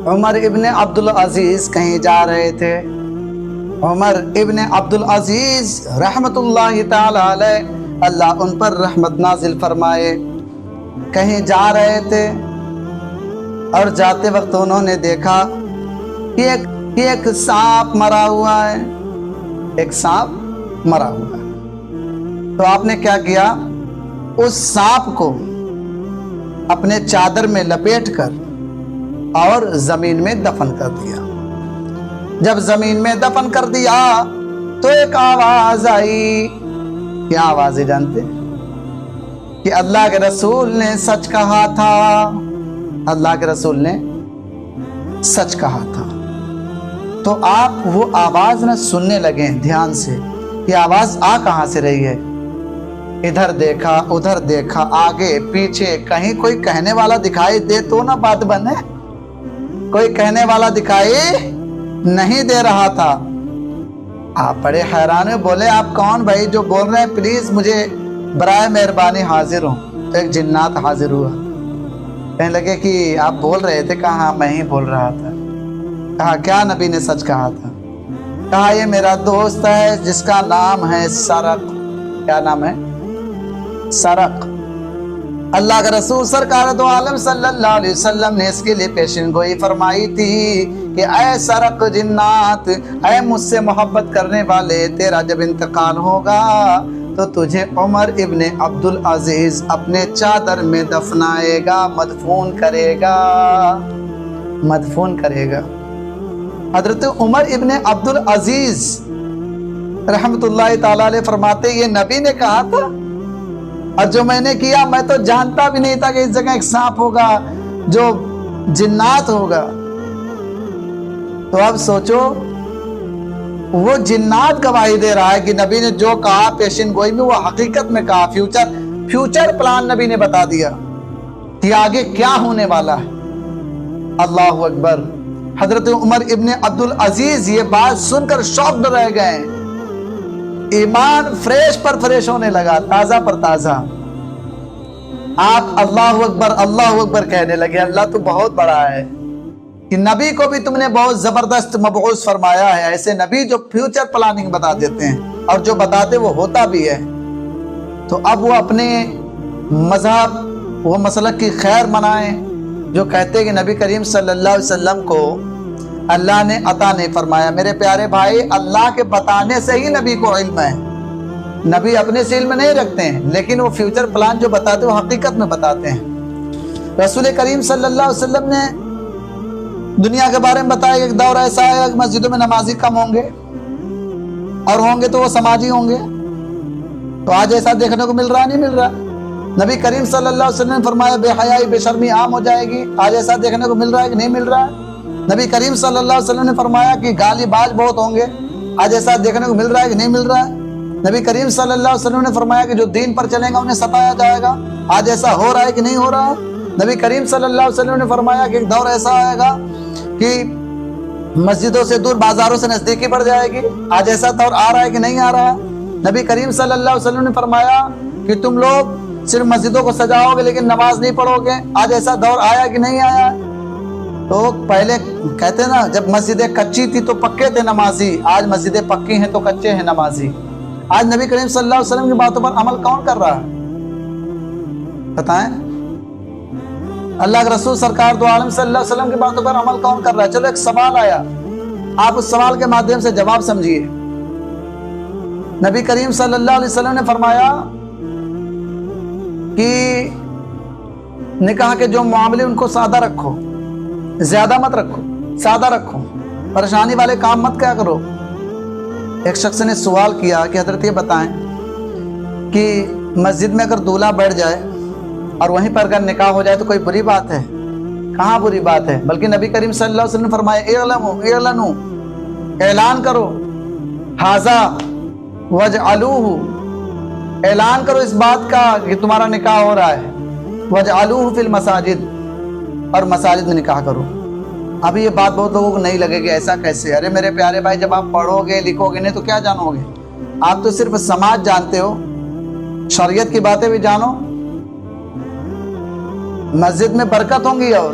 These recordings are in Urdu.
عمر ابن عبد العزیز کہیں جا رہے تھے۔ عمر ابن عبد العزیز رحمت اللہ تعالی علیہ، اللہ ان پر رحمت نازل فرمائے، کہیں جا رہے تھے اور جاتے وقت انہوں نے دیکھا کہ ایک سانپ مرا ہوا ہے، ایک سانپ مرا ہوا ہے۔ تو آپ نے کیا کیا؟ اس سانپ کو اپنے چادر میں لپیٹ کر اور زمین میں دفن کر دیا۔ جب زمین میں دفن کر دیا تو ایک آواز آئی۔ کیا آواز ہے جانتے؟ کہ اللہ کے رسول نے سچ کہا تھا، اللہ کے رسول نے سچ کہا تھا۔ تو آپ وہ آواز نہ سننے لگے دھیان سے، یہ آواز آ کہاں سے رہی ہے؟ ادھر دیکھا ادھر دیکھا، آگے پیچھے، کہیں کوئی کہنے والا دکھائی دے تو نہ بات بنے۔ کوئی کہنے والا دکھائی نہیں دے رہا تھا۔ آپ بڑے حیران ہوئے، بولے آپ کون بھائی جو بول رہے ہیں؟ پلیز مجھے برائے مہربانی حاضر ہوں۔ تو ایک جنات حاضر ہوا، کہنے لگے کہ آپ بول رہے تھے؟ کہا میں ہی بول رہا تھا۔ کہا کیا نبی نے سچ کہا تھا؟ کہا یہ میرا دوست ہے جس کا نام ہے سرق۔ کیا نام ہے؟ سرق۔ اللہ کے رسول سرکار دو عالم صلی اللہ علیہ وسلم نے اس کے لیے پیشن گوئی فرمائی تھی کہ اے سرق جنات، اے مجھ سے محبت کرنے والے، تیرا جب انتقال ہوگا تو تجھے عمر ابن عبد العزیز اپنے چادر میں دفنائے گا، مدفون کرے گا، مدفون کرے گا۔ حضرت عمر ابن عبد العزیز رحمت اللہ تعالی علیہ فرماتے یہ نبی نے کہا تھا، اور جو میں نے کیا میں تو جانتا بھی نہیں تھا کہ اس جگہ ایک سانپ ہوگا جو جنات ہوگا۔ تو اب سوچو، وہ جنات گواہی دے رہا ہے کہ نبی نے جو کہا پیشن گوئی میں وہ حقیقت میں کہا، فیوچر پلان نبی نے بتا دیا کہ آگے کیا ہونے والا ہے۔ اللہ اکبر۔ حضرت عمر ابن عبد العزیز یہ بات سن کر شاکڈ رہ گئے، ایمان فریش پر فریش ہونے لگا، تازہ پر تازہ۔ آپ اللہ اکبر کہنے لگے، اللہ تو بہت بڑا ہے کہ نبی کو بھی تم نے بہت زبردست مبعوث فرمایا ہے۔ ایسے نبی جو فیوچر پلاننگ بتا دیتے ہیں اور جو بتاتے وہ ہوتا بھی ہے۔ تو اب وہ اپنے مذہب وہ مسلک کی خیر منائیں جو کہتے کہ نبی کریم صلی اللہ علیہ وسلم کو اللہ نے عطا نہیں فرمایا۔ میرے پیارے بھائی، اللہ کے بتانے سے ہی نبی کو علم ہے۔ نبی اپنے سے علم نہیں رکھتے ہیں، لیکن وہ فیوچر پلان جو بتاتے ہیں وہ حقیقت میں بتاتے ہیں۔ رسول کریم صلی اللہ علیہ وسلم نے دنیا کے بارے میں بتایا کہ ایک دور ایسا ہے کہ مسجدوں میں نمازی کم ہوں گے، اور ہوں گے تو وہ سماجی ہوں گے۔ تو آج ایسا دیکھنے کو مل رہا نہیں مل رہا؟ نبی کریم صلی اللہ علیہ وسلم نے فرمایا بے حیائی بے شرمی عام ہو جائے گی۔ آج ایسا دیکھنے کو مل رہا ہے کہ نہیں مل رہا ہے؟ نبی کریم صلی اللہ علیہ وسلم نے فرمایا کہ گالی باز بہت ہوں گے۔ آج ایسا دیکھنے کو مل رہا ہے کہ نہیں مل رہا ہے؟ نبی کریم صلی اللہ علیہ وسلم نے فرمایا کہ جو دین پر چلیں گا انہیں ستایا جائے گا۔ آج ایسا ہو رہا ہے کہ نہیں ہو رہا ہے؟ نبی کریم صلی اللہ علیہ وسلم نے فرمایا کہ ایک دور ایسا آئے گا کہ مسجدوں سے دور بازاروں سے نزدیکی بڑھ جائے گی۔ آج ایسا دور آ رہا ہے کہ نہیں آ رہا ہے؟ نبی کریم صلی اللہ علیہ وسلم نے فرمایا کہ تم لوگ صرف مسجدوں کو سجاؤ گے لیکن نماز نہیں پڑھو گے۔ آج ایسا دور آیا کہ نہیں آیا؟ تو پہلے کہتے نا جب مسجدیں کچی تھی تو پکے تھے نمازی، آج مسجدیں پکی ہیں تو کچے ہیں نمازی۔ آج نبی کریم صلی اللہ علیہ وسلم کی باتوں پر عمل کون کر رہا ہے؟ بتائیں، اللہ کے رسول سرکار دو عالم صلی اللہ علیہ وسلم کی باتوں پر عمل کون کر رہا ہے؟ چلو ایک سوال آیا، آپ اس سوال کے مادھیم سے جواب سمجھیے۔ نبی کریم صلی اللہ علیہ وسلم نے فرمایا کہ نکاح کے جو معاملے ان کو سادہ رکھو، زیادہ مت رکھو، سادہ رکھو، پریشانی والے کام مت کیا کرو۔ ایک شخص نے سوال کیا کہ حضرت یہ بتائیں کہ مسجد میں اگر دولہا بیٹھ جائے اور وہیں پر اگر نکاح ہو جائے تو کوئی بری بات ہے؟ کہاں بری بات ہے؟ بلکہ نبی کریم صلی اللہ علیہ وسلم نے فرمایا اعلنوا، اعلان کرو، ھذا وجعلوہ، اعلان کرو اس بات کا کہ تمہارا نکاح ہو رہا ہے، وجعلوہ فی المساجد، اور مساجد میں نکاح کرو۔ ابھی یہ بات بہت لوگوں کو نہیں لگے کہ ایسا کیسے؟ ارے میرے پیارے بھائی، جب آپ پڑھو گے لکھو گے نہیں تو کیا جانو گے؟ آپ تو صرف سماج جانتے ہو، شریعت کی باتیں بھی جانو۔ مسجد میں برکت ہوگی اور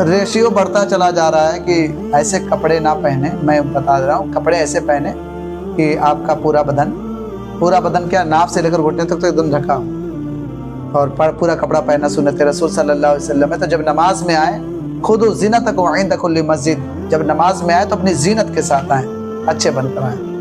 ریشیو بڑھتا چلا جا رہا ہے کہ ایسے کپڑے نہ پہنے. میں بتا رہا ہوں کپڑے ایسے پہنے کہ آپ کا پورا بدن کیا ناف سے لے کر گھٹنے تک تو ایک دم ڈھکا ہو، اور پورا کپڑا پہننا سنت رسول صلی اللہ علیہ وسلم ہے. تو جب نماز میں آئے خود زینتکم عند کل مسجد، جب نماز میں آئے تو اپنی زینت کے ساتھ آئیں، اچھے بن کر آئیں.